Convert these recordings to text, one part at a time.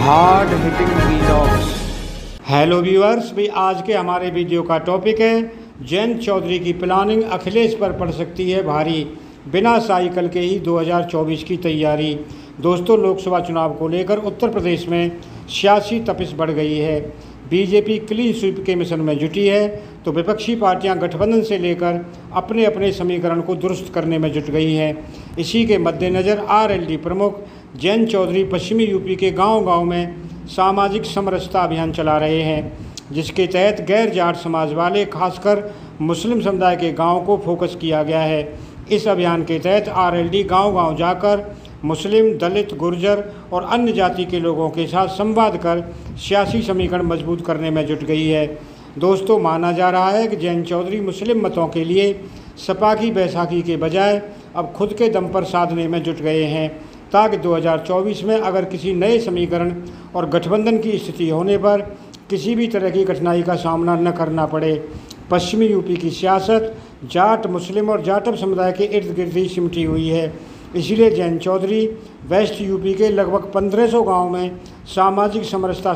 Hard hitting vlogs. Hello viewers, भी आज के हमारे वीडियो का टॉपिक है जयंत चौधरी की प्लानिंग अखिलेश पर पड़ सकती है भारी, बिना साइकिल के ही 2024 की तैयारी। दोस्तों, लोकसभा चुनाव को लेकर उत्तर प्रदेश में सियासी तपिश बढ़ गई है। बीजेपी क्लीन स्वीप के मिशन में जुटी है तो विपक्षी पार्टियां गठबंधन से लेकर अपने अपने समीकरण को दुरुस्त करने में जुट गई हैं। इसी के मद्देनज़र आरएलडी प्रमुख जयंत चौधरी पश्चिमी यूपी के गांव-गांव में सामाजिक समरसता अभियान चला रहे हैं, जिसके तहत गैर जाट समाज वाले खासकर मुस्लिम समुदाय के गाँव को फोकस किया गया है। इस अभियान के तहत आरएलडी गांव-गांव जाकर मुस्लिम, दलित, गुर्जर और अन्य जाति के लोगों के साथ संवाद कर सियासी समीकरण मजबूत करने में जुट गई है। दोस्तों, माना जा रहा है कि जयंत चौधरी मुस्लिम मतों के लिए सपा की बैसाखी के बजाय अब खुद के दम पर साधने में जुट गए हैं, ताकि 2024 में अगर किसी नए समीकरण और गठबंधन की स्थिति होने पर किसी भी तरह की कठिनाई का सामना न करना पड़े। पश्चिमी यूपी की सियासत जाट, मुस्लिम और जाटव समुदाय के इर्द गिर्द ही सिमटी हुई है। इसीलिए जयंत चौधरी वेस्ट यूपी के लगभग 1500 गाँव में सामाजिक समरसता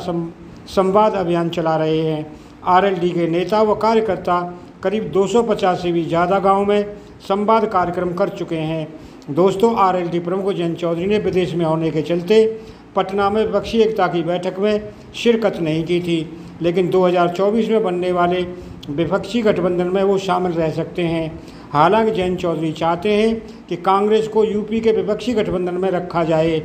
संवाद अभियान चला रहे हैं। आरएलडी के नेता व कार्यकर्ता करीब 250 से भी ज़्यादा गाँव में संवाद कार्यक्रम कर चुके हैं। दोस्तों, आरएलडी प्रमुख जयंत चौधरी ने विदेश में होने के चलते पटना में विपक्षी एकता की बैठक में शिरकत नहीं की थी, लेकिन 2024 में बनने वाले विपक्षी गठबंधन में वो शामिल रह सकते हैं। हालांकि जयंत चौधरी चाहते हैं कि कांग्रेस को यूपी के विपक्षी गठबंधन में रखा जाए,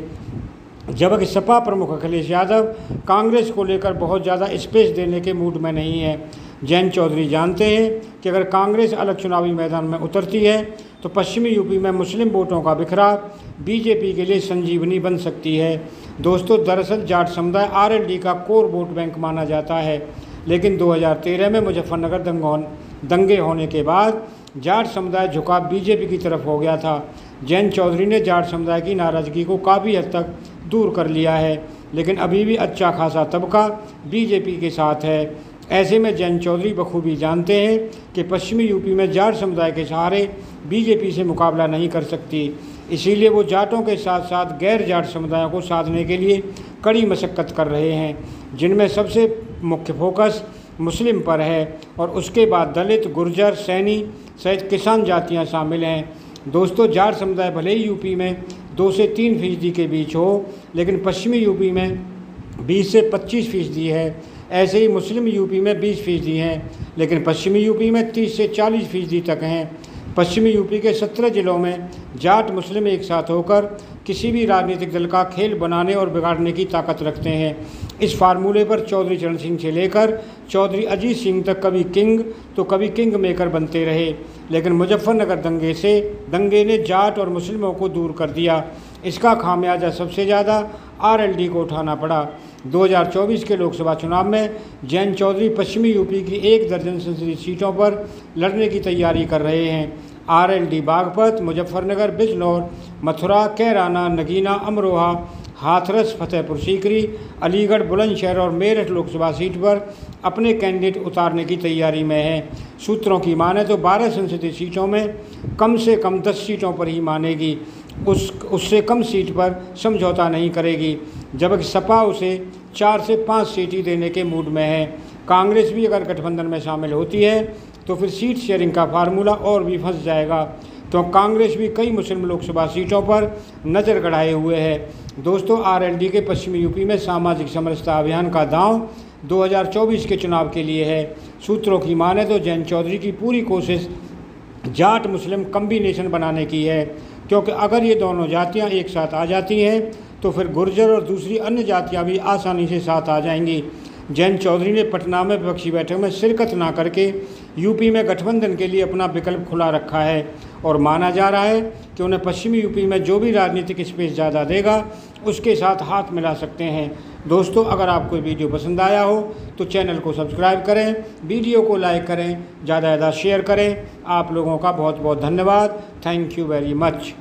जबकि सपा प्रमुख अखिलेश यादव कांग्रेस को लेकर बहुत ज़्यादा स्पेस देने के मूड में नहीं है। जयंत चौधरी जानते हैं कि अगर कांग्रेस अलग चुनावी मैदान में उतरती है तो पश्चिमी यूपी में मुस्लिम वोटों का बिखराव बीजेपी के लिए संजीवनी बन सकती है। दोस्तों, दरअसल जाट समुदाय आरएलडी का कोर वोट बैंक माना जाता है, लेकिन 2013 में मुजफ्फरनगर दंगे होने के बाद जाट समुदाय झुकाव बीजेपी की तरफ हो गया था। जयंत चौधरी ने जाट समुदाय की नाराज़गी को काफ़ी हद तक दूर कर लिया है, लेकिन अभी भी अच्छा खासा तबका बीजेपी के साथ है। ऐसे में जयंत चौधरी बखूबी जानते हैं कि पश्चिमी यूपी में जाट समुदाय के सहारे बीजेपी से मुकाबला नहीं कर सकती। इसीलिए वो जाटों के साथ साथ गैर जाट समुदायों को साधने के लिए कड़ी मशक्क़त कर रहे हैं, जिनमें सबसे मुख्य फोकस मुस्लिम पर है और उसके बाद दलित, गुर्जर, सैनी सहित किसान जातियां शामिल हैं। दोस्तों, जाट समुदाय भले ही यूपी में 2 से 3% के बीच हो, लेकिन पश्चिमी यूपी में 20 से 25% है। ऐसे ही मुस्लिम यूपी में 20% हैं, लेकिन पश्चिमी यूपी में 30 से 40% तक हैं। पश्चिमी यूपी के 17 जिलों में जाट मुस्लिम एक साथ होकर किसी भी राजनीतिक दल का खेल बनाने और बिगाड़ने की ताकत रखते हैं। इस फार्मूले पर चौधरी चरण सिंह से लेकर चौधरी अजीत सिंह तक कभी किंग तो कभी किंग मेकर बनते रहे, लेकिन मुजफ्फरनगर दंगे ने जाट और मुस्लिमों को दूर कर दिया। इसका खामियाजा सबसे ज़्यादा आरएलडी को उठाना पड़ा। 2024 के लोकसभा चुनाव में जयंत चौधरी पश्चिमी यूपी की 1 दर्जन संसदीय सीटों पर लड़ने की तैयारी कर रहे हैं। आरएलडी बागपत, मुजफ्फरनगर, बिजनौर, मथुरा, कैराना, नगीना, अमरोहा, हाथरस, फतेहपुर सीकरी, अलीगढ़, बुलंदशहर और मेरठ लोकसभा सीट पर अपने कैंडिडेट उतारने की तैयारी में है। सूत्रों की माने तो 12 संसदीय सीटों में कम से कम 10 सीटों पर ही मानेगी, उससे कम सीट पर समझौता नहीं करेगी, जबकि सपा उसे 4 से 5 सीट ही देने के मूड में है। कांग्रेस भी अगर गठबंधन में शामिल होती है तो फिर सीट शेयरिंग का फार्मूला और भी फंस जाएगा, तो कांग्रेस भी कई मुस्लिम लोकसभा सीटों पर नज़र गड़ाए हुए है। दोस्तों, आरएलडी के पश्चिमी यूपी में सामाजिक समरसता अभियान का दांव 2024 के चुनाव के लिए है। सूत्रों की माने तो जयंत चौधरी की पूरी कोशिश जाट मुस्लिम कम्बिनेशन बनाने की है, क्योंकि अगर ये दोनों जातियां एक साथ आ जाती हैं तो फिर गुर्जर और दूसरी अन्य जातियां भी आसानी से साथ आ जाएंगी। जयंत चौधरी ने पटना में विपक्षी बैठक में शिरकत ना करके यूपी में गठबंधन के लिए अपना विकल्प खुला रखा है और माना जा रहा है कि उन्हें पश्चिमी यूपी में जो भी राजनीतिक स्पेस ज़्यादा देगा उसके साथ हाथ मिला सकते हैं। दोस्तों, अगर आपको वीडियो पसंद आया हो तो चैनल को सब्सक्राइब करें, वीडियो को लाइक करें, ज़्यादा से ज़्यादा शेयर करें। आप लोगों का बहुत बहुत धन्यवाद। Thank you very much.